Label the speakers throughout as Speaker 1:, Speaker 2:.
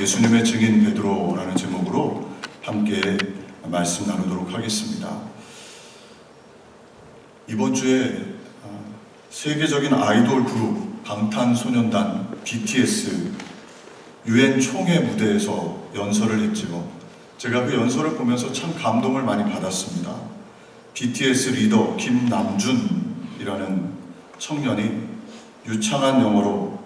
Speaker 1: 예수님의 증인 베드로라는 제목으로 함께 말씀 나누도록 하겠습니다. 이번 주에 세계적인 아이돌 그룹 방탄소년단 BTS UN 총회 무대에서 연설을 했지요. 제가 그 연설을 보면서 참 감동을 많이 받았습니다. BTS 리더 김남준이라는 청년이 유창한 영어로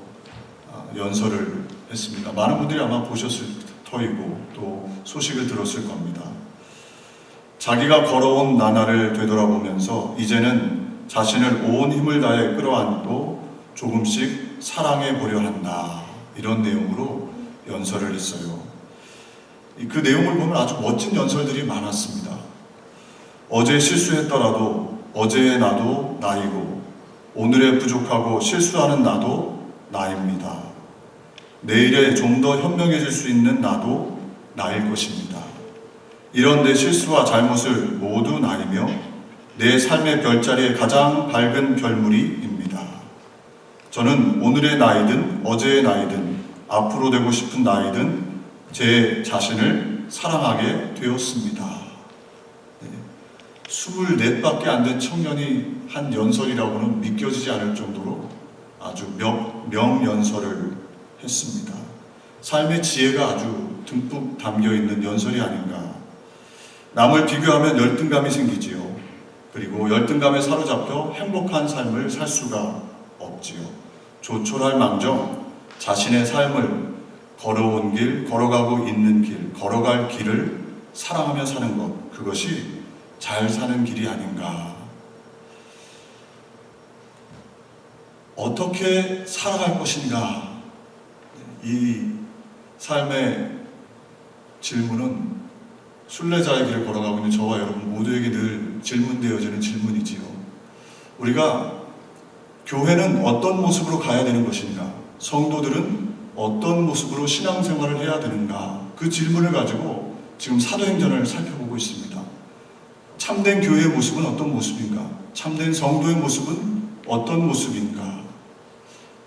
Speaker 1: 연설을 했습니다. 많은 분들이 아마 보셨을 터이고 또 소식을 들었을 겁니다. 자기가 걸어온 나날을 되돌아보면서 이제는 자신을 온 힘을 다해 끌어안고 조금씩 사랑해 보려 한다. 이런 내용으로 연설을 했어요. 그 내용을 보면 아주 멋진 연설들이 많았습니다. 어제 실수했더라도 어제의 나도 나이고 오늘의 부족하고 실수하는 나도 나입니다. 내일에 좀 더 현명해질 수 있는 나도 나일 것입니다. 이런 내 실수와 잘못을 모두 나이며 내 삶의 별자리에 가장 밝은 별무리입니다. 저는 오늘의 나이든 어제의 나이든 앞으로 되고 싶은 나이든 제 자신을 사랑하게 되었습니다. 24밖에 안 된 청년이 한 연설이라고는 믿겨지지 않을 정도로 아주 명연설을 했습니다. 삶의 지혜가 아주 듬뿍 담겨있는 연설이 아닌가. 남을 비교하면 열등감이 생기지요. 그리고 열등감에 사로잡혀 행복한 삶을 살 수가 없지요. 조촐할 망정 자신의 삶을 걸어온 길, 걸어가고 있는 길, 걸어갈 길을 사랑하며 사는 것, 그것이 잘 사는 길이 아닌가. 어떻게 살아갈 것인가. 이 삶의 질문은 순례자의 길을 걸어가고 있는 저와 여러분 모두에게 늘 질문되어지는 질문이지요. 우리가 교회는 어떤 모습으로 가야 되는 것인가? 성도들은 어떤 모습으로 신앙생활을 해야 되는가? 그 질문을 가지고 지금 사도행전을 살펴보고 있습니다. 참된 교회의 모습은 어떤 모습인가? 참된 성도의 모습은 어떤 모습인가?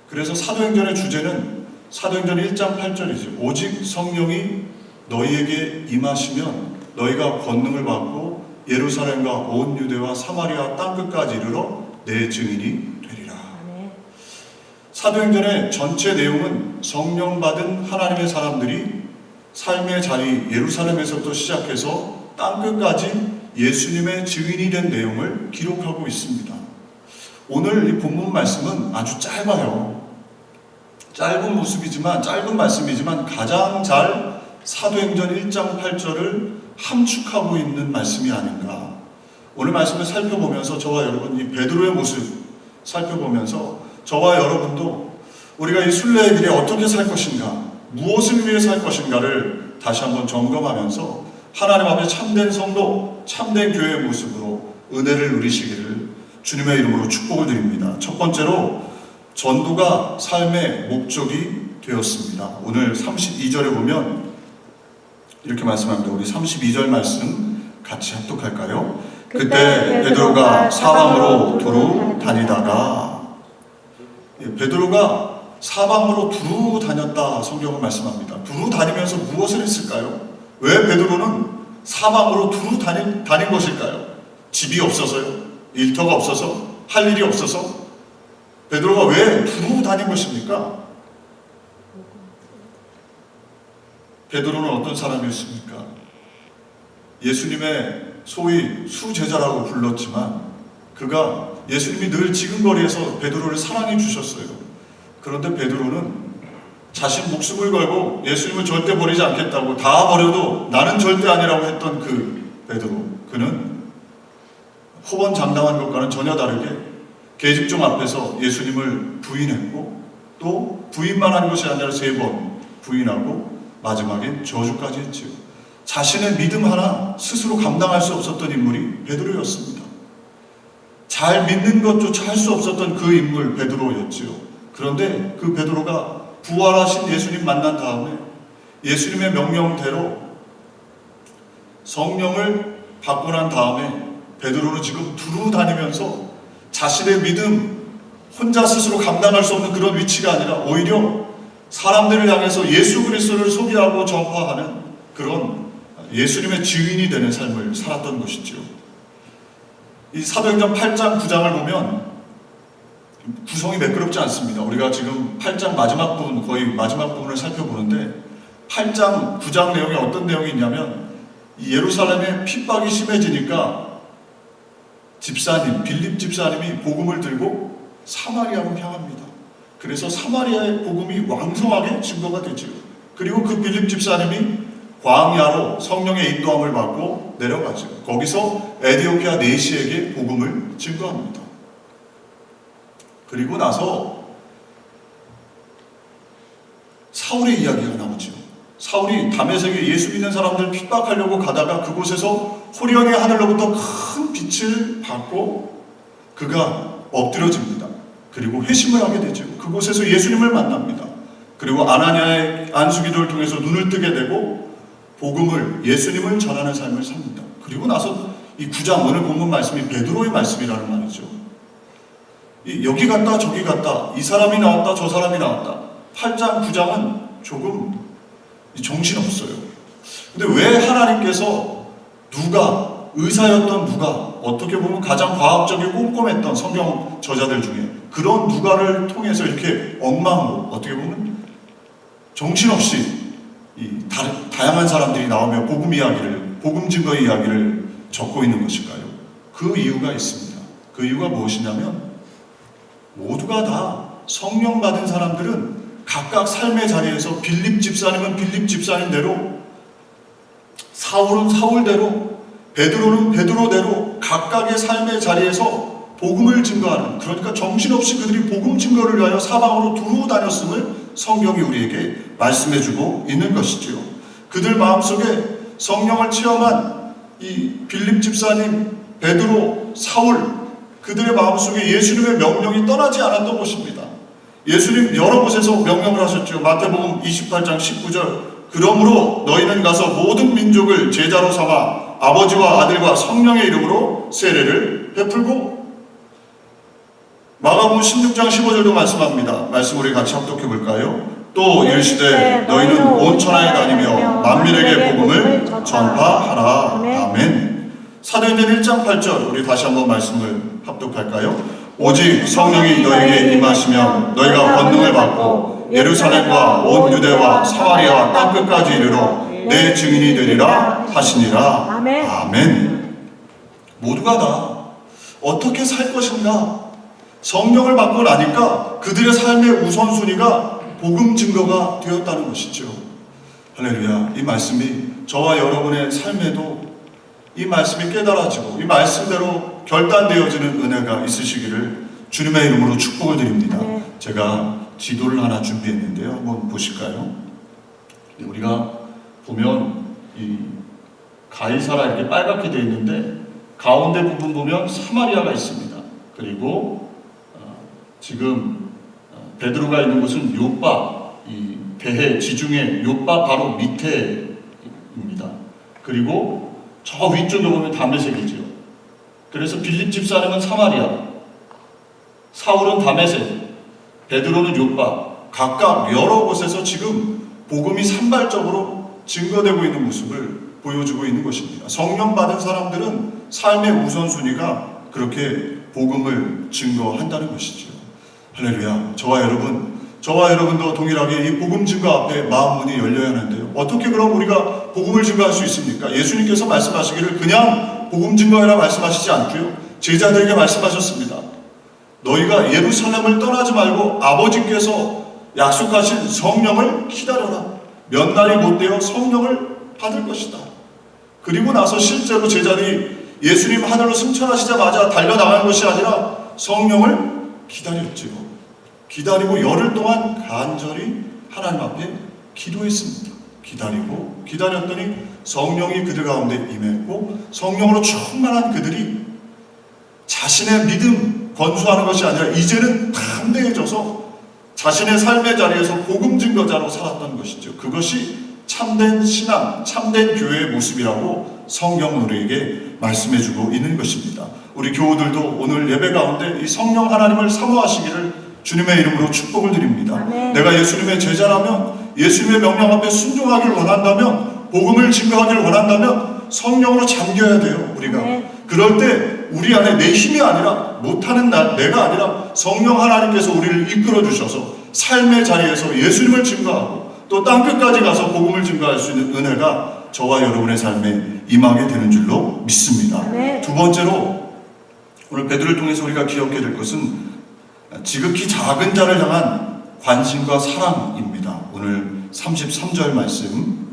Speaker 1: 그래서 사도행전의 주제는 사도행전 1장 8절이죠. 오직 성령이 너희에게 임하시면 너희가 권능을 받고 예루살렘과 온 유대와 사마리아 땅끝까지 이르러 내 증인이 되리라. 사도행전의 전체 내용은 성령 받은 하나님의 사람들이 삶의 자리 예루살렘에서부터 시작해서 땅끝까지 예수님의 증인이 된 내용을 기록하고 있습니다. 오늘 이 본문 말씀은 아주 짧아요. 짧은 말씀이지만 가장 잘 사도행전 1장 8절을 함축하고 있는 말씀이 아닌가. 오늘 말씀을 살펴보면서 저와 여러분 이 베드로의 모습 살펴보면서 저와 여러분도 우리가 이 순례의 길에 어떻게 살 것인가, 무엇을 위해 살 것인가를 다시 한번 점검하면서 하나님 앞에 참된 성도, 참된 교회의 모습으로 은혜를 누리시기를 주님의 이름으로 축복을 드립니다. 첫 번째로 전도가 삶의 목적이 되었습니다. 오늘 32절에 보면 이렇게 말씀합니다. 우리 32절 말씀 같이 합독할까요? 그때 베드로가 사방으로 두루 다니다가, 베드로가 사방으로 두루 다녔다 성경은 말씀합니다. 두루 다니면서 무엇을 했을까요? 왜 베드로는 사방으로 두루 다닌 것일까요? 집이 없어서요? 일터가 없어서? 할 일이 없어서? 베드로가 왜 두루 다닌 것입니까? 베드로는 어떤 사람이었습니까? 예수님의 소위 수제자라고 불렀지만 그가 예수님이 늘 지근거리에서 베드로를 사랑해 주셨어요. 그런데 베드로는 자신 목숨을 걸고 예수님을 절대 버리지 않겠다고, 다 버려도 나는 절대 아니라고 했던 그 베드로, 그는 호언장담한 것과는 전혀 다르게 계집종 앞에서 예수님을 부인했고 또 부인만 한 것이 아니라 3번 부인하고 마지막엔 저주까지 했지요. 자신의 믿음 하나 스스로 감당할 수 없었던 인물이 베드로였습니다. 잘 믿는 것조차 할 수 없었던 그 인물 베드로였지요. 그런데 그 베드로가 부활하신 예수님 만난 다음에 예수님의 명령대로 성령을 받고 난 다음에 베드로는 지금 두루 다니면서 자신의 믿음 혼자 스스로 감당할 수 없는 그런 위치가 아니라 오히려 사람들을 향해서 예수 그리스도를 소개하고 전파하는 그런 예수님의 증인이 되는 삶을 살았던 것이죠. 이 사도행전 8장 9장을 보면 구성이 매끄럽지 않습니다. 우리가 지금 8장 마지막 부분, 거의 마지막 부분을 살펴보는데 8장 9장 내용에 어떤 내용이 있냐면 이 예루살렘에 핍박이 심해지니까 집사님, 빌립 집사님이 복음을 들고 사마리아로 향합니다. 그래서 사마리아의 복음이 왕성하게 증거가 되죠. 그리고 그 빌립 집사님이 광야로 성령의 인도함을 받고 내려가죠. 거기서 에디오피아 내시에게 복음을 증거합니다. 그리고 나서 사울의 이야기가 나오죠. 사울이 다메섹에 예수 믿는 사람들 핍박하려고 가다가 그곳에서 호련의 하늘로부터 큰 빛을 받고 그가 엎드려집니다. 그리고 회심을 하게 되죠. 그곳에서 예수님을 만납니다. 그리고 아나니아의 안수기도를 통해서 눈을 뜨게 되고 복음을, 예수님을 전하는 삶을 삽니다. 그리고 나서 이 9장 오늘 본문 말씀이 베드로의 말씀이라는 말이죠. 여기 갔다 저기 갔다, 이 사람이 나왔다 저 사람이 나왔다. 8장 9장은 조금 정신없어요. 근데 왜 하나님께서 누가, 의사였던 누가, 어떻게 보면 가장 과학적이고 꼼꼼했던 성경 저자들 중에 그런 누가를 통해서 이렇게 엉망으로, 어떻게 보면 정신없이 다양한 사람들이 나오며 복음 이야기를, 복음 증거 이야기를 적고 있는 것일까요? 그 이유가 있습니다. 그 이유가 무엇이냐면 모두가 다 성령 받은 사람들은 각각 삶의 자리에서 빌립 집사님은 빌립 집사님대로, 사울은 사울대로, 베드로는 베드로대로 각각의 삶의 자리에서 복음을 증거하는, 그러니까 정신없이 그들이 복음 증거를 위하여 사방으로 두루 다녔음을 성경이 우리에게 말씀해주고 있는 것이지요. 그들 마음속에 성령을 체험한 이 빌립 집사님, 베드로, 사울, 그들의 마음속에 예수님의 명령이 떠나지 않았던 것입니다. 예수님 여러 곳에서 명령을 하셨죠. 마태복음 28장 19절, 그러므로 너희는 가서 모든 민족을 제자로 삼아 아버지와 아들과 성령의 이름으로 세례를 베풀고, 마가복음 16장 15절도 말씀합니다. 말씀 우리 같이 합독해 볼까요? 또 이르시되 너희는 온 천하에 다니며 만민에게 복음을 전파하라. 아멘. 사도행전 1장 8절 우리 다시 한번 말씀을 합독할까요? 오직 성령이 너에게 임하시면 너희가 권능을 받고 예루살렘과 온 유대와 사마리아 땅끝까지 이르러 내 증인이 되리라 하시니라. 아멘. 모두가 다 어떻게 살 것인가? 성령을 받고 나니까 그들의 삶의 우선순위가 복음 증거가 되었다는 것이죠. 할렐루야. 이 말씀이 저와 여러분의 삶에도 이 말씀이 깨달아지고 이 말씀대로 결단되어지는 은혜가 있으시기를 주님의 이름으로 축복을 드립니다. 제가 지도를 하나 준비했는데요. 한번 보실까요? 우리가 보면 이 가이사라 이렇게 빨갛게 되어 있는데 가운데 부분 보면 사마리아가 있습니다. 그리고 지금 베드로가 있는 곳은 요빠, 이 대해 지중해 요빠 바로 밑에입니다. 그리고 저 위쪽에 보면 다메섹이죠. 그래서 빌립 집사님은 사마리아, 사울은 다메섹, 베드로는 요빠, 각각 여러 곳에서 지금 복음이 산발적으로 증거되고 있는 모습을 보여주고 있는 것입니다. 성령 받은 사람들은 삶의 우선순위가 그렇게 복음을 증거한다는 것이죠. 할렐루야. 저와 여러분도 동일하게 이 복음 증거 앞에 마음 문이 열려야 하는데요. 어떻게 그럼 우리가 복음을 증거할 수 있습니까? 예수님께서 말씀하시기를 그냥 복음 증거해라 말씀하시지 않고요. 제자들에게 말씀하셨습니다. 너희가 예루살렘을 떠나지 말고 아버지께서 약속하신 성령을 기다려라. 몇 날이 못 되어 성령을 받을 것이다. 그리고 나서 실제로 제자들이 예수님 하늘로 승천하시자마자 달려나간 것이 아니라 성령을 기다렸지요. 기다리고 열흘 동안 간절히 하나님 앞에 기도했습니다. 기다렸더니 성령이 그들 가운데 임했고, 성령으로 충만한 그들이 자신의 믿음 건수하는 것이 아니라 이제는 담대해져서 자신의 삶의 자리에서 복음 증거자로 살았던 것이죠. 그것이 참된 신앙, 참된 교회의 모습이라고 성경은 우리에게 말씀해주고 있는 것입니다. 우리 교우들도 오늘 예배 가운데 이 성령 하나님을 사모하시기를 주님의 이름으로 축복을 드립니다.
Speaker 2: 아멘.
Speaker 1: 내가 예수님의 제자라면, 예수님의 명령 앞에 순종하길 원한다면, 복음을 증거하길 원한다면 성령으로 잠겨야 돼요. 우리가.
Speaker 2: 아멘.
Speaker 1: 그럴 때 우리 안에 내 힘이 아니라, 못하는 내가 아니라 성령 하나님께서 우리를 이끌어 주셔서 삶의 자리에서 예수님을 증거하고 또 땅끝까지 가서 복음을 증거할 수 있는 은혜가 저와 여러분의 삶에 임하게 되는 줄로 믿습니다.
Speaker 2: 네.
Speaker 1: 두 번째로 오늘 베드로를 통해서 우리가 기억해야 될 것은 지극히 작은 자를 향한 관심과 사랑입니다. 오늘 33절 말씀,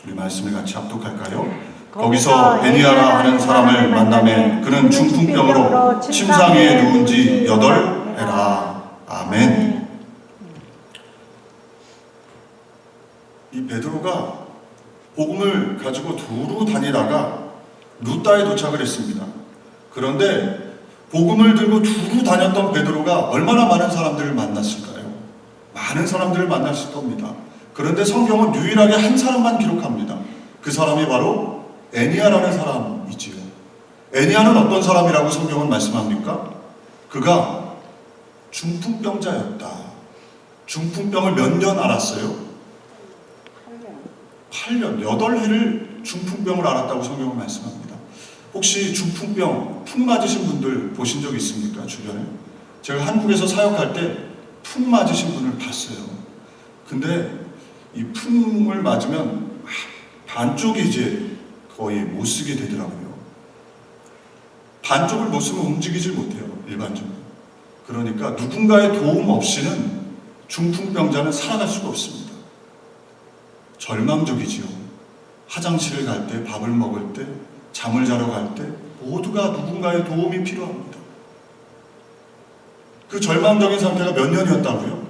Speaker 1: 우리 말씀을 같이 합독할까요? 거기서 에니아라 하는 사람을 만나매 그는 중풍병으로 침상에 누운 지 8해라. 아멘. 이 베드로가 복음을 가지고 두루 다니다가 루다에 도착을 했습니다. 그런데 복음을 들고 두루 다녔던 베드로가 얼마나 많은 사람들을 만났을까요? 많은 사람들을 만났을 겁니다. 그런데 성경은 유일하게 한 사람만 기록합니다. 그 사람이 바로 에니아라는 사람이지요. 에니아는 어떤 사람이라고 성경은 말씀합니까? 그가 중풍병자였다. 중풍병을 몇 년 앓았어요? 8년, 8해를 중풍병을 앓았다고 성경은 말씀합니다. 혹시 중풍병, 풍 맞으신 분들 보신 적 있습니까? 주변에? 제가 한국에서 사역할 때 풍 맞으신 분을 봤어요. 근데 이 풍을 맞으면 반쪽이 이제 거의 못 쓰게 되더라고요. 반쪽을 못 쓰면 움직이질 못해요, 일반적으로. 그러니까 누군가의 도움 없이는 중풍병자는 살아갈 수가 없습니다. 절망적이지요. 화장실을 갈 때, 밥을 먹을 때, 잠을 자러 갈 때 모두가 누군가의 도움이 필요합니다. 그 절망적인 상태가 몇 년이었다고요?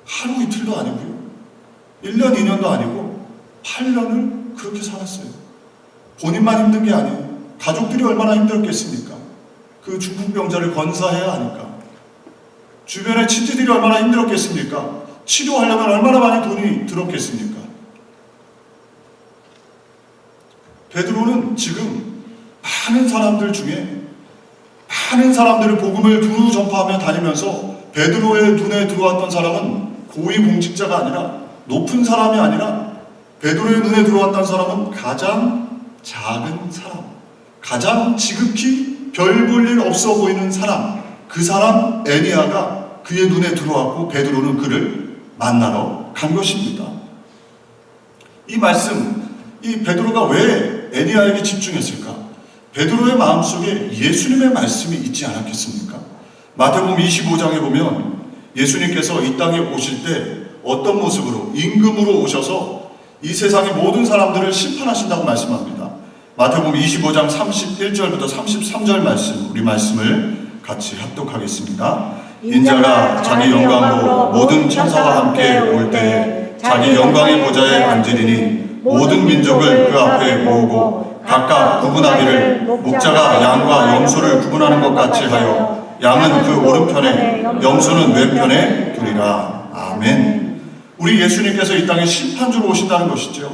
Speaker 1: 하루 이틀도 아니고요. 1년, 2년도 아니고 8년을 그렇게 살았어요. 본인만 힘든 게 아니에요. 가족들이 얼마나 힘들었겠습니까? 그 중풍병자를 건사해야 하니까. 주변의 친지들이 얼마나 힘들었겠습니까? 치료하려면 얼마나 많이 돈이 들었겠습니까? 베드로는 지금 많은 사람들 중에 많은 사람들을 복음을 두루 전파하며 다니면서 베드로의 눈에 들어왔던 사람은 고위공직자가 아니라, 높은 사람이 아니라 베드로의 눈에 들어왔던 사람은 가장 작은 사람, 가장 지극히 별 볼 일 없어 보이는 사람, 그 사람 에니아가 그의 눈에 들어왔고 베드로는 그를 만나러 간 것입니다. 이 말씀, 이 베드로가 왜 에니아에게 집중했을까? 베드로의 마음속에 예수님의 말씀이 있지 않았겠습니까? 마태복음 25장에 보면 예수님께서 이 땅에 오실 때 어떤 모습으로, 임금으로 오셔서 이 세상의 모든 사람들을 심판하신다고 말씀합니다. 마태복음 25장 31절부터 33절 말씀, 우리 말씀을 같이 합독하겠습니다. 인자가 자기 영광으로 모든 천사와 함께 올 때 자기 영광의 보좌에 앉으리니 모든 민족을 그 앞에 모으고 각각 구분하기를 목자가 양과 염소를 구분하는 것 같이 하여 양은 그 오른편에 염소는 왼편에 두리라. 아멘. 우리 예수님께서 이 땅에 심판주로 오신다는 것이죠.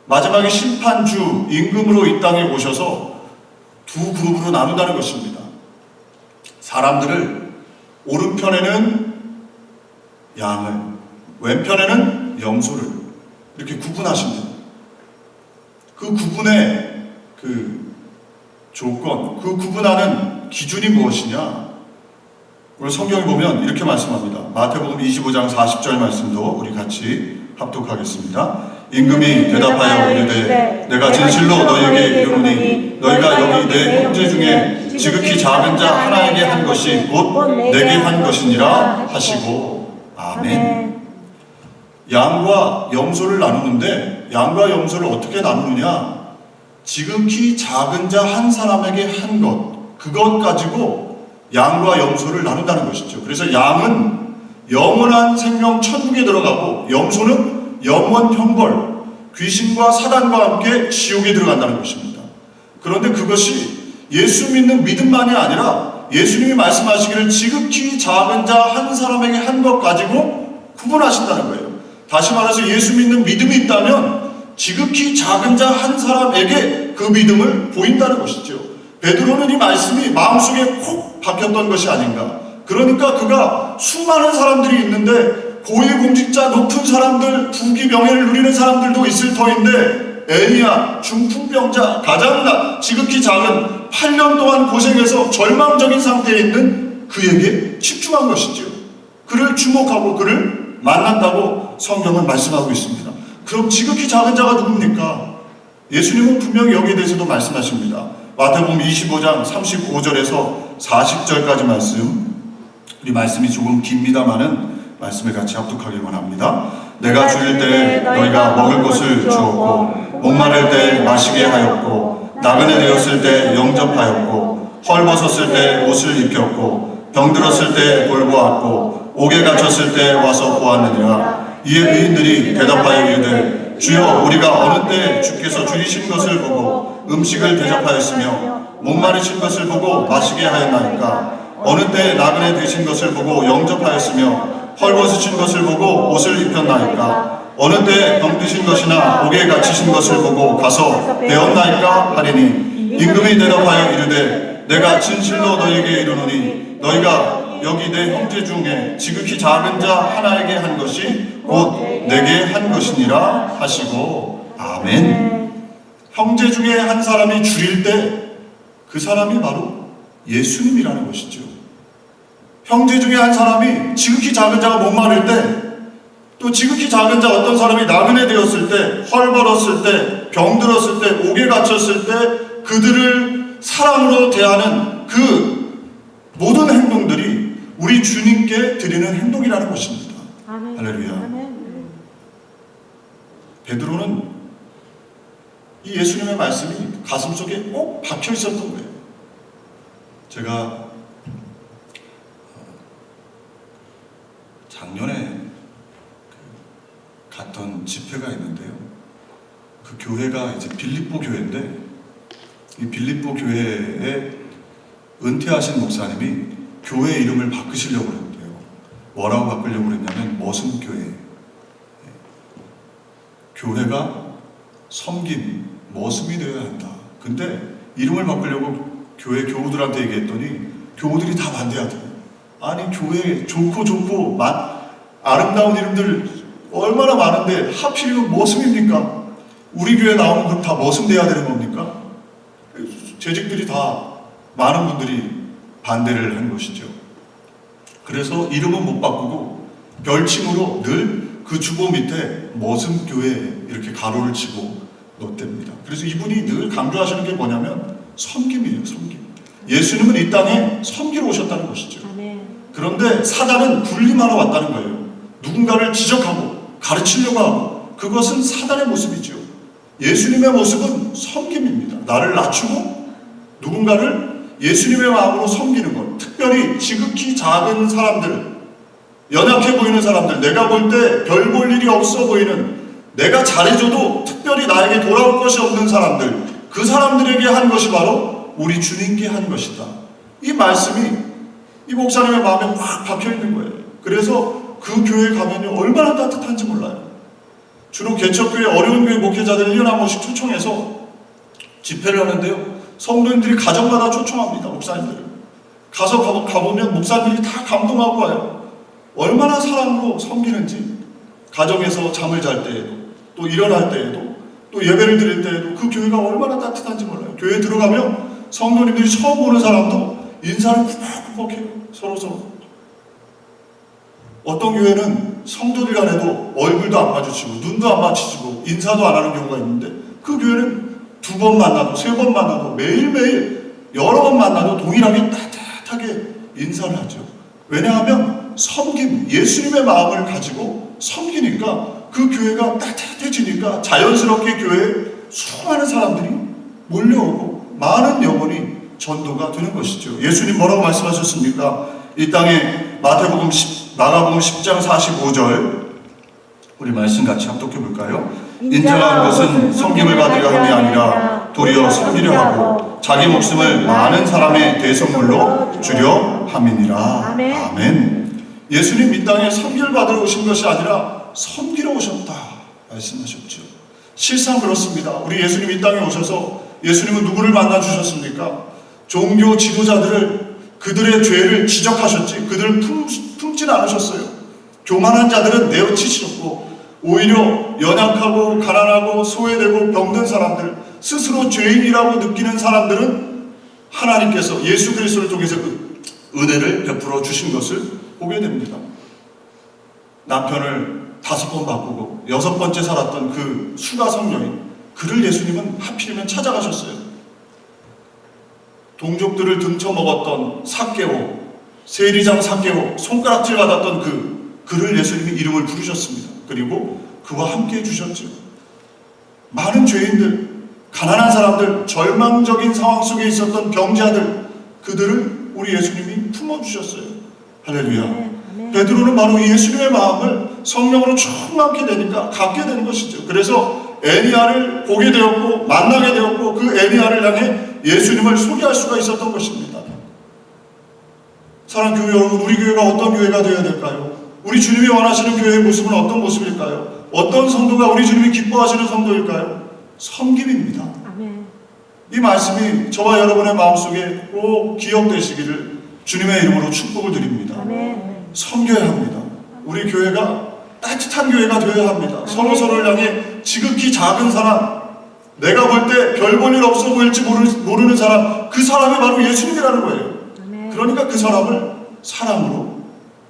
Speaker 1: 마지막에 심판주, 임금으로 이 땅에 오셔서 두 그룹으로 나눈다는 것입니다. 사람들을 오른편에는 양을, 왼편에는 염소를 이렇게 구분하신다. 그 구분의 그 조건, 그 구분하는 기준이 무엇이냐? 오늘 성경에 보면 이렇게 말씀합니다. 마태복음 25장 40절 말씀도 우리 같이 합독하겠습니다. 임금이 대답하여 이르되 내가 진실로 너희에게 이르노니 너희가 여기 내 형제 중에 지극히 작은 자 하나에게 한 것이 곧 내게 한 것이니라 하시고. 아멘. 양과 염소를 나누는데 양과 염소를 어떻게 나누느냐? 지극히 작은 자 한 사람에게 한 것, 그것 가지고 양과 염소를 나눈다는 것이죠. 그래서 양은 영원한 생명 천국에 들어가고 염소는 영원 형벌, 귀신과 사단과 함께 지옥에 들어간다는 것입니다. 그런데 그것이 예수 믿는 믿음만이 아니라 예수님이 말씀하시기를 지극히 작은 자 한 사람에게 한 것 가지고 구분하신다는 거예요. 다시 말해서 예수 믿는 믿음이 있다면 지극히 작은 자 한 사람에게 그 믿음을 보인다는 것이죠. 베드로는 이 말씀이 마음속에 콕 박혔던 것이 아닌가. 그러니까 그가 수많은 사람들이 있는데 고위공직자, 높은 사람들, 부귀 명예를 누리는 사람들도 있을 터인데 애니야, 중풍병자, 가장 지극히 작은 8년 동안 고생해서 절망적인 상태에 있는 그에게 집중한 것이죠. 그를 주목하고 그를 만난다고 성경은 말씀하고 있습니다. 그럼 지극히 작은 자가 누굽니까? 예수님은 분명히 여기에 대해서도 말씀하십니다. 마태복음 25장 35절에서 40절까지 말씀, 우리 말씀이 조금 깁니다마는 말씀을 같이 합독하길 원합니다. 내가 줄일 때 너희가 먹을 것을 주었고, 목마를 때 마시게 하였고, 나그네 되었을 때 영접하였고, 헐벗었을 때 옷을 입혔고, 병들었을 때 돌보았고, 옥에 갇혔을 때 와서 보았느니라. 이에 의인들이 대답하여 이르되 주여 우리가 어느 때 주께서 줄이신 것을 보고 음식을 대접하였으며 목마르신 것을 보고 마시게 하였나이까? 어느 때 나그네 되신 것을 보고 영접하였으며 헐벗으신 것을 보고 옷을 입혔나이까? 어느 때 병드신 것이나 옥에 갇히신 것을 보고 가서 배웠나이까? 하리니 임금이 대답하여 이르되 내가 진실로 너희에게 이르노니 너희가 여기 내 형제 중에 지극히 작은 자 하나에게 한 것이 곧 내게 한 것이니라 하시고. 아멘. 형제 중에 한 사람이 줄일 때 그 사람이 바로 예수님이라는 것이죠. 형제 중에 한 사람이 지극히 작은 자가 목마를 때, 또 지극히 작은 자 어떤 사람이 나그네 되었을 때, 헐벗었을 때, 병들었을 때, 옥에 갇혔을 때 그들을 사랑으로 대하는 그 모든 행동들이 우리 주님께 드리는 행동이라는 것입니다. 아멘. 할렐루야. 아멘. 베드로는 이 예수님의 말씀이 가슴속에 꼭 박혀 있었던 거예요. 제가 작년에 갔던 집회가 있는데요. 그 교회가 이제 빌립보 교회인데, 이 빌립보 교회에 은퇴하신 목사님이 교회 이름을 바꾸시려고 그랬대요. 뭐라고 바꾸려고 그랬냐면 머슴교회. 교회가 섬김, 머슴이 되어야 한다. 근데 이름을 바꾸려고 교회 교우들한테 얘기했더니 교우들이 다 반대하더래요. 아니 교회 좋고 아름다운 이름들 얼마나 많은데 하필이면 머슴입니까? 우리 교회 나오면 그럼 다 머슴 돼야 되는 겁니까? 재직들이 다 많은 분들이 반대를 한 것이죠. 그래서 이름은 못 바꾸고 별칭으로 늘 그 주보 밑에 머슴교회 이렇게 가로를 치고 놓답니다. 그래서 이분이 늘 강조하시는 게 뭐냐면 섬김이에요. 섬김. 예수님은 이 땅에 섬기러 오셨다는 것이죠. 그런데 사단은 군림하러 왔다는 거예요. 누군가를 지적하고 가르치려고 하고, 그것은 사단의 모습이죠. 예수님의 모습은 섬김입니다. 나를 낮추고 누군가를 예수님의 마음으로 섬기는 것. 특별히 지극히 작은 사람들, 연약해 보이는 사람들, 내가 볼 때 별 볼 일이 없어 보이는, 내가 잘해줘도 특별히 나에게 돌아올 것이 없는 사람들, 그 사람들에게 한 것이 바로 우리 주님께 한 것이다. 이 말씀이 이 목사님의 마음에 확 박혀 있는 거예요. 그래서 그 교회에 가면 얼마나 따뜻한지 몰라요. 주로 개척교회, 어려운 교회 목회자들 1년에 한 번씩 초청해서 집회를 하는데요. 성도님들이 가정마다 초청합니다. 목사님들을. 가서 가보면 목사님들이 다 감동하고 와요. 얼마나 사랑으로 섬기는지. 가정에서 잠을 잘 때에도, 또 일어날 때에도, 또 예배를 드릴 때에도 그 교회가 얼마나 따뜻한지 몰라요. 교회에 들어가면 성도님들이 처음 보는 사람도 인사를 꾸벅꾸벅 해요. 서로서로. 어떤 교회는 성도들 간에도 얼굴도 안 마주치고 눈도 안 마주치고 인사도 안 하는 경우가 있는데, 그 교회는 2번 만나도 3번 만나도 매일매일 여러 번 만나도 동일하게 따뜻하게 인사를 하죠. 왜냐하면 섬김, 예수님의 마음을 가지고 섬기니까 그 교회가 따뜻해지니까 자연스럽게 교회에 수많은 사람들이 몰려오고 많은 영혼이 전도가 되는 것이죠. 예수님 뭐라고 말씀하셨습니까? 이 땅에 마가복음 10장 45절 우리 말씀 같이 합독해 볼까요? 인자가 온 것은 섬김을 받으려 함이 아니라 도리어 섬기려 하고 자기 목숨을 많은 사람의 대성물로 주려 함이니라. 아멘. 예수님 이 땅에 섬기를 받으러 오신 것이 아니라 섬기러 오셨다 말씀하셨죠. 실상 그렇습니다. 우리 예수님 이 땅에 오셔서 예수님은 누구를 만나 주셨습니까? 종교 지도자들을 그들의 죄를 지적하셨지 그들을 품진 않으셨어요. 교만한 자들은 내어치셨고 오히려 연약하고 가난하고 소외되고 병든 사람들, 스스로 죄인이라고 느끼는 사람들은 하나님께서 예수 그리스도를 통해서 그 은혜를 베풀어 주신 것을 보게 됩니다. 남편을 5번 바꾸고 6번째 살았던 그 수가 성녀인 그를 예수님은 하필이면 찾아가셨어요. 동족들을 등쳐먹었던 삭개오, 세리장 삭개오, 손가락질 받았던 그를 예수님이 이름을 부르셨습니다. 그리고 그와 함께 해주셨죠. 많은 죄인들, 가난한 사람들, 절망적인 상황 속에 있었던 병자들, 그들을 우리 예수님이 품어주셨어요. 할렐루야. 베드로는 바로 예수님의 마음을 성령으로 충만케 되니까 갖게 되는 것이죠. 그래서 애니아를 보게 되었고 만나게 되었고 그 애니아를 향해 예수님을 소개할 수가 있었던 것입니다. 사랑하는 교회 여러분, 우리 교회가 어떤 교회가 되어야 될까요? 우리 주님이 원하시는 교회의 모습은 어떤 모습일까요? 어떤 성도가 우리 주님이 기뻐하시는 성도일까요? 섬김입니다. 아멘. 이 말씀이 저와 여러분의 마음속에 꼭 기억되시기를 주님의 이름으로 축복을 드립니다. 아멘. 섬겨야 합니다. 우리 교회가 따뜻한 교회가 되어야 합니다. 서로서로를 향해 지극히 작은 사람, 내가 볼 때 별 볼 일 없어 보일지 모르는 사람, 그 사람이 바로 예수님이라는 거예요. 아멘. 그러니까 그 사람을 사랑으로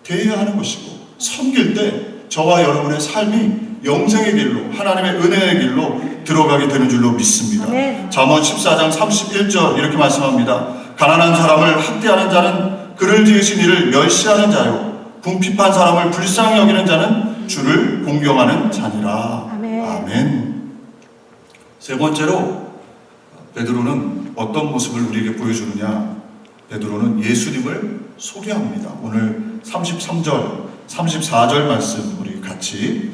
Speaker 1: 대해야 하는 것이고, 섬길 때 저와 여러분의 삶이 영생의 길로, 하나님의 은혜의 길로 들어가게 되는 줄로 믿습니다. 아멘. 잠언 14장 31절 이렇게 말씀합니다. 가난한 사람을 학대하는 자는 그를 지으신 이를 멸시하는 자요, 궁핍한 사람을 불쌍히 여기는 자는 주를 공경하는 자니라. 아멘. 아멘. 세 번째로 베드로는 어떤 모습을 우리에게 보여주느냐? 베드로는 예수님을 소개합니다. 오늘 33절, 34절 말씀 우리 같이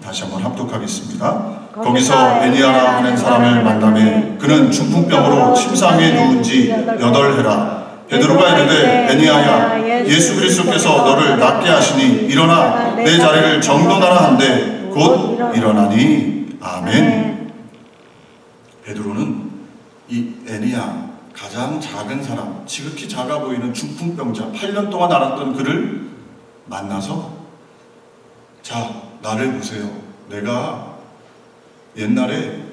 Speaker 1: 다시 한번 합독하겠습니다. 거기서 애니아라 하는 사람을 만나매 그는 중풍병으로 침상에 누운 지 8해라. 베드로가 이르되 애니아야, 예수 그리스도께서 너를 낫게 하시니 일어나 내 자리를 정돈하라 한데 곧 일어나니. 아멘. 베드로는 이 애니아, 가장 작은 사람, 지극히 작아 보이는 중풍병자, 8년 동안 앓았던 그를 만나서, 자, 나를 보세요. 내가 옛날에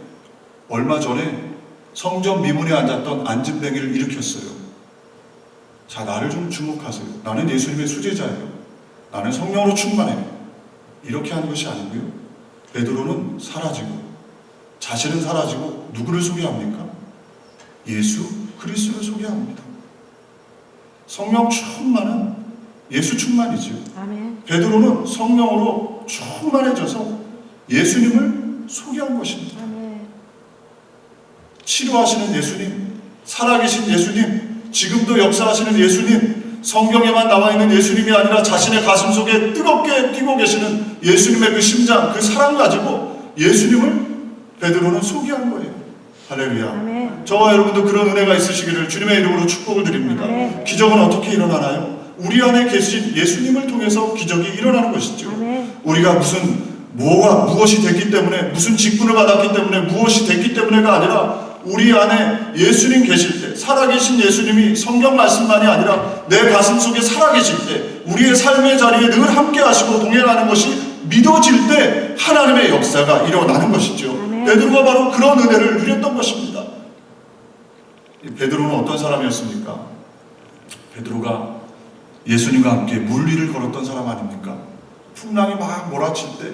Speaker 1: 얼마 전에 성전 미문에 앉았던 안진뱅이를 일으켰어요. 자, 나를 좀 주목하세요. 나는 예수님의 수제자예요. 나는 성령으로 충만해요. 이렇게 하는 것이 아니고요. 베드로는 사라지고, 자신은 사라지고 누구를 소개합니까? 예수 그리스도를 소개합니다. 성령 충만은 예수 충만이지요. 아멘. 베드로는 성령으로 충만해져서 예수님을 소개한 것입니다. 아멘. 치료하시는 예수님, 살아계신 예수님, 지금도 역사하시는 예수님, 성경에만 나와 있는 예수님이 아니라 자신의 가슴 속에 뜨겁게 뛰고 계시는 예수님의 그 심장, 그 사랑 가지고 예수님을 베드로는 소개한 거예요. 할렐루야. 아멘. 저와 여러분도 그런 은혜가 있으시기를 주님의 이름으로 축복을 드립니다. 아멘. 기적은 어떻게 일어나나요? 우리 안에 계신 예수님을 통해서 기적이 일어나는 것이죠. 아멘. 우리가 무엇이 됐기 때문에, 무슨 직분을 받았기 때문에, 무엇이 됐기 때문에가 아니라 우리 안에 예수님 계실 때, 살아계신 예수님이 성경 말씀만이 아니라 내 가슴 속에 살아계실 때, 우리의 삶의 자리에 늘 함께 하시고 동행하는 것이 믿어질 때 하나님의 역사가 일어나는 것이죠. 아멘. 베드로가 바로 그런 은혜를 누렸던 것입니다. 베드로는 어떤 사람이었습니까? 베드로가 예수님과 함께 물 위를 걸었던 사람 아닙니까? 풍랑이 막 몰아칠 때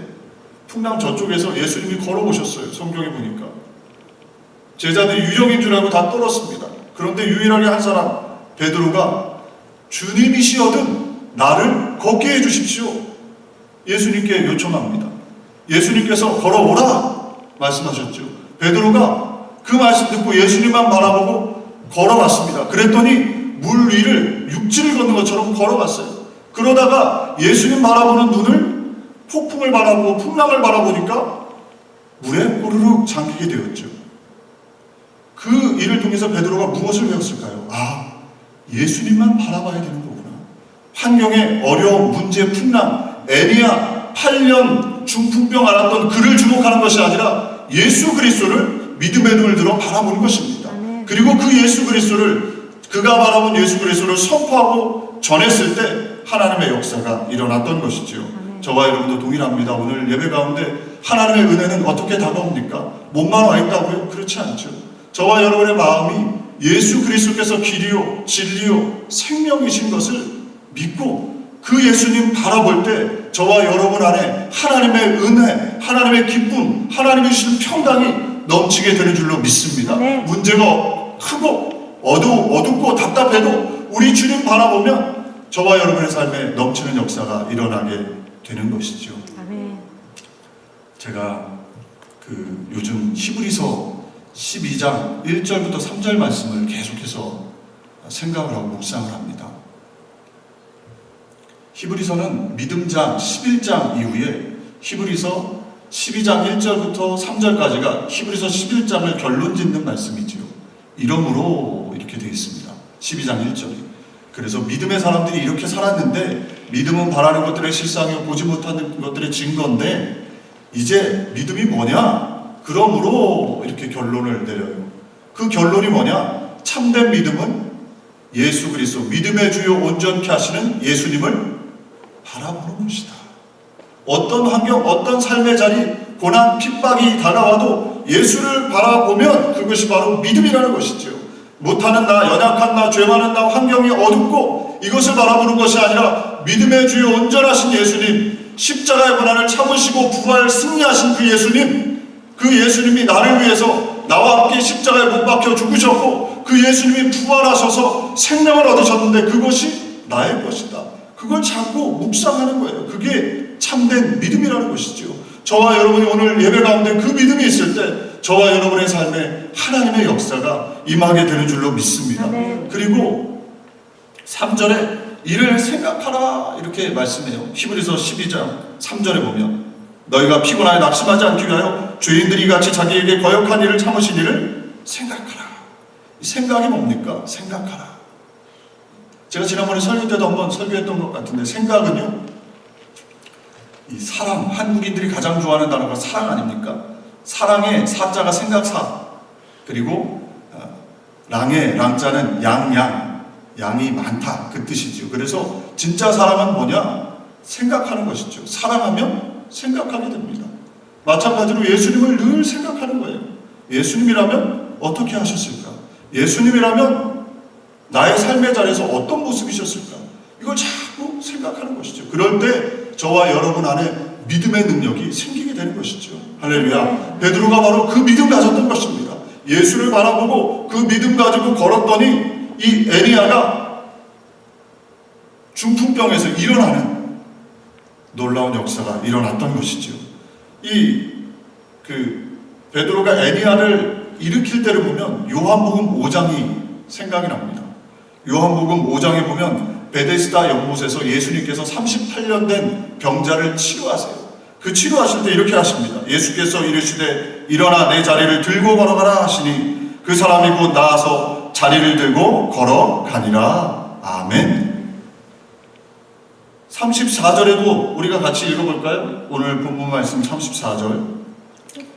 Speaker 1: 풍랑 저쪽에서 예수님이 걸어오셨어요. 성경에 보니까 제자들이 유령인 줄 알고 다 떨었습니다. 그런데 유일하게 한 사람 베드로가 주님이시여든 나를 걷게 해주십시오. 예수님께 요청합니다. 예수님께서 걸어오라 말씀하셨죠. 베드로가 그 말씀 듣고 예수님만 바라보고 걸어갔습니다. 그랬더니 물 위를 육지를 걷는 것처럼 걸어갔어요. 그러다가 예수님 바라보는 눈을 폭풍을 바라보고 풍랑을 바라보니까 물에 호르륵 잠기게 되었죠. 그 일을 통해서 베드로가 무엇을 배웠을까요? 아, 예수님만 바라봐야 되는 거구나. 환경의 어려움, 문제, 풍랑, 애니아 8년 중풍병 앓았던 그를 주목하는 것이 아니라 예수 그리스도를 믿음의 눈을 들어 바라보는 것입니다. 그 그리고 그 예수 그리스도를, 그가 바라본 예수 그리스도를 선포하고 전했을 때 하나님의 역사가 일어났던 것이지요. 저와 여러분도 동일합니다. 오늘 예배 가운데 하나님의 은혜는 어떻게 다가옵니까? 몸만 와 있다고요? 그렇지 않죠. 저와 여러분의 마음이 예수 그리스도께서 길이요 진리요 생명이신 것을 믿고 그 예수님 바라볼 때 저와 여러분 안에 하나님의 은혜, 하나님의 기쁨, 하나님의 주신 평강이 넘치게 되는 줄로 믿습니다. 문제가 크고 어둡고 답답해도 우리 주님 바라보면 저와 여러분의 삶에 넘치는 역사가 일어나게 되는 것이죠. 제가 요즘 히브리서 12장 1절부터 3절 말씀을 계속해서 생각을 하고 묵상을 합니다. 히브리서는 믿음장 11장 이후에 히브리서 12장 1절부터 3절까지가 히브리서 11장을 결론 짓는 말씀이지요. 이러므로 이렇게 되어 있습니다. 12장 1절이. 그래서 믿음의 사람들이 이렇게 살았는데 믿음은 바라는 것들의 실상이요 보지 못하는 것들의 증거인데 이제 믿음이 뭐냐? 그러므로 이렇게 결론을 내려요. 그 결론이 뭐냐? 참된 믿음은 예수 그리스도, 믿음의 주요 온전케 하시는 예수님을 바라보는 것이다. 어떤 환경, 어떤 삶의 자리, 고난, 핍박이 다가와도 예수를 바라보면 그것이 바로 믿음이라는 것이죠. 못하는 나, 연약한 나, 죄 많은 나, 환경이 어둡고 이것을 바라보는 것이 아니라 믿음의 주요 온전하신 예수님, 십자가의 고난을 참으시고 부활 승리하신 그 예수님, 그 예수님이 나를 위해서 나와 함께 십자가에 못 박혀 죽으셨고 그 예수님이 부활하셔서 생명을 얻으셨는데 그것이 나의 것이다. 그걸 자꾸 묵상하는 거예요. 그게 참된 믿음이라는 것이죠. 저와 여러분이 오늘 예배 가운데 그 믿음이 있을 때 저와 여러분의 삶에 하나님의 역사가 임하게 되는 줄로 믿습니다. 그리고 3절에 이를 생각하라 이렇게 말씀해요. 히브리서 12장 3절에 보면 너희가 피곤하여 낙심하지 않기 위하여 죄인들이 같이 자기에게 거역한 일을 참으신 일을 생각하라. 이 생각이 뭡니까? 생각하라. 제가 지난번에 설교 때도 한번 설교했던 것 같은데 생각은요, 이 사랑, 한국인들이 가장 좋아하는 단어가 사랑 아닙니까? 사랑의 사자가 생각사, 그리고 랑의 랑자는 양이 많다 그 뜻이죠. 그래서 진짜 사랑은 뭐냐? 생각하는 것이죠. 사랑하면 생각하게 됩니다. 마찬가지로 예수님을 늘 생각하는 거예요. 예수님이라면 어떻게 하셨을까? 예수님이라면 나의 삶의 자리에서 어떤 모습이셨을까? 이걸 자꾸 생각하는 것이죠. 그럴 때 저와 여러분 안에 믿음의 능력이 생기게 되는 것이죠. 할렐루야. 베드로가 바로 그 믿음 가졌던 것입니다. 예수를 바라보고 그 믿음 가지고 걸었더니 이 에리야가 중풍병에서 일어나는 놀라운 역사가 일어났던 것이죠. 베드로가 에리야를 일으킬 때를 보면 요한복음 5장이 생각이 납니다. 요한복음 5장에 보면 베데스다 연못에서 예수님께서 38년 된 병자를 치료하세요. 그 치료하실 때 이렇게 하십니다. 예수께서 이르시되 일어나 내 자리를 들고 걸어가라 하시니 그 사람이 곧 나아서 자리를 들고 걸어가니라. 아멘. 34절에도 우리가 같이 읽어볼까요? 오늘 본문 말씀 34절.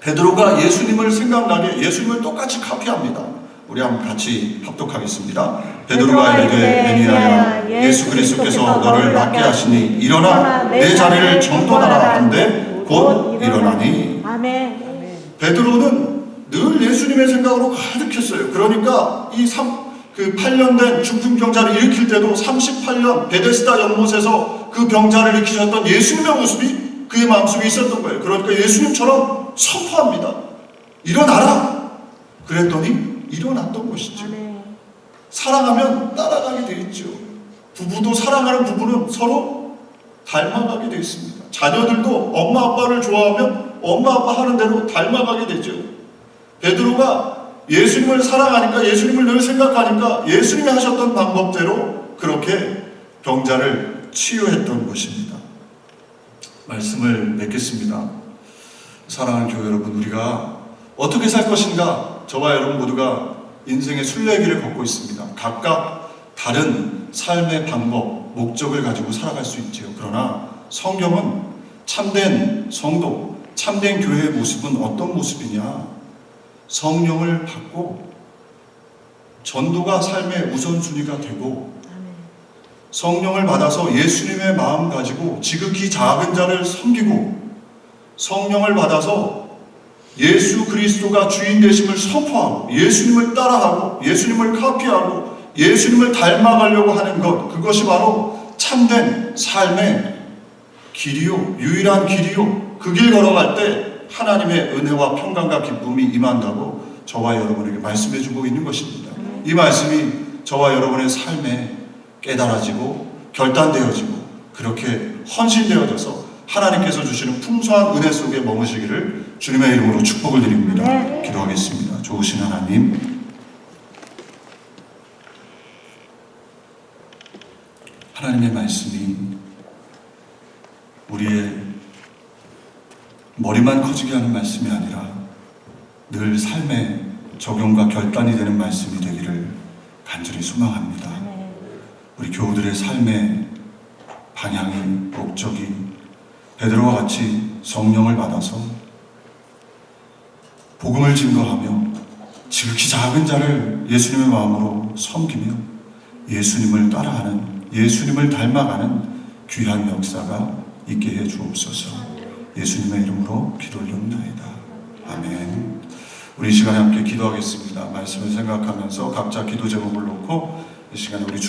Speaker 1: 베드로가 예수님을 생각나게 예수님을 똑같이 카피합니다. 우리 한번 같이 합독하겠습니다. 베드로가 이르되 에니야야 예수 그리스도께서 너를 낫게 하시니 일어나 내 자리를 정돈하라 한데 곧 일어나니. 아멘. 베드로는 늘 예수님의 생각으로 가득했어요. 그러니까 8년 된 중풍병자를 일으킬 때도 38년 베데스다 연못에서 그 병자를 일으키셨던 예수님의 모습이 그의 마음속에 있었던 거예요. 그러니까 예수님처럼 선포합니다. 일어나라. 그랬더니 일어났던 것이죠. 사랑하면 따라가게 되어 있죠. 부부도 사랑하는 부부는 서로 닮아가게 되어 있습니다. 자녀들도 엄마 아빠를 좋아하면 엄마 아빠 하는 대로 닮아가게 되죠. 베드로가 예수님을 사랑하니까 예수님을 늘 생각하니까 예수님이 하셨던 방법대로 그렇게 병자를 치유했던 것입니다. 말씀을 맺겠습니다. 사랑하는 교회 여러분, 우리가 어떻게 살 것인가? 저와 여러분 모두가 인생의 순례길을 걷고 있습니다. 각각 다른 삶의 방법, 목적을 가지고 살아갈 수 있지요. 그러나 성경은 참된 성도, 참된 교회의 모습은 어떤 모습이냐? 성령을 받고 전도가 삶의 우선순위가 되고 성령을 받아서 예수님의 마음 가지고 지극히 작은 자를 섬기고 성령을 받아서 예수 그리스도가 주인 되심을 선포하고 예수님을 따라하고 예수님을 카피하고 예수님을 닮아가려고 하는 것, 그것이 바로 참된 삶의 길이요, 유일한 길이요. 그 길 걸어갈 때 하나님의 은혜와 평강과 기쁨이 임한다고 저와 여러분에게 말씀해 주고 있는 것입니다. 이 말씀이 저와 여러분의 삶에 깨달아지고 결단되어지고 그렇게 헌신되어져서 하나님께서 주시는 풍성한 은혜 속에 머무시기를 주님의 이름으로 축복을 드립니다. 기도하겠습니다. 좋으신 하나님, 하나님의 말씀이 우리의 머리만 커지게 하는 말씀이 아니라 늘 삶의 적용과 결단이 되는 말씀이 되기를 간절히 소망합니다. 우리 교우들의 삶의 방향이, 목적이 베드로와 같이 성령을 받아서 복음을 증거하며 지극히 작은 자를 예수님의 마음으로 섬기며 예수님을 따라하는, 예수님을 닮아가는 귀한 역사가 있게 해 주옵소서. 예수님의 이름으로 기도 올려옵나이다. 아멘. 우리 이 시간에 함께 기도하겠습니다. 말씀을 생각하면서 각자 기도 제목을 놓고 이 시간에 우리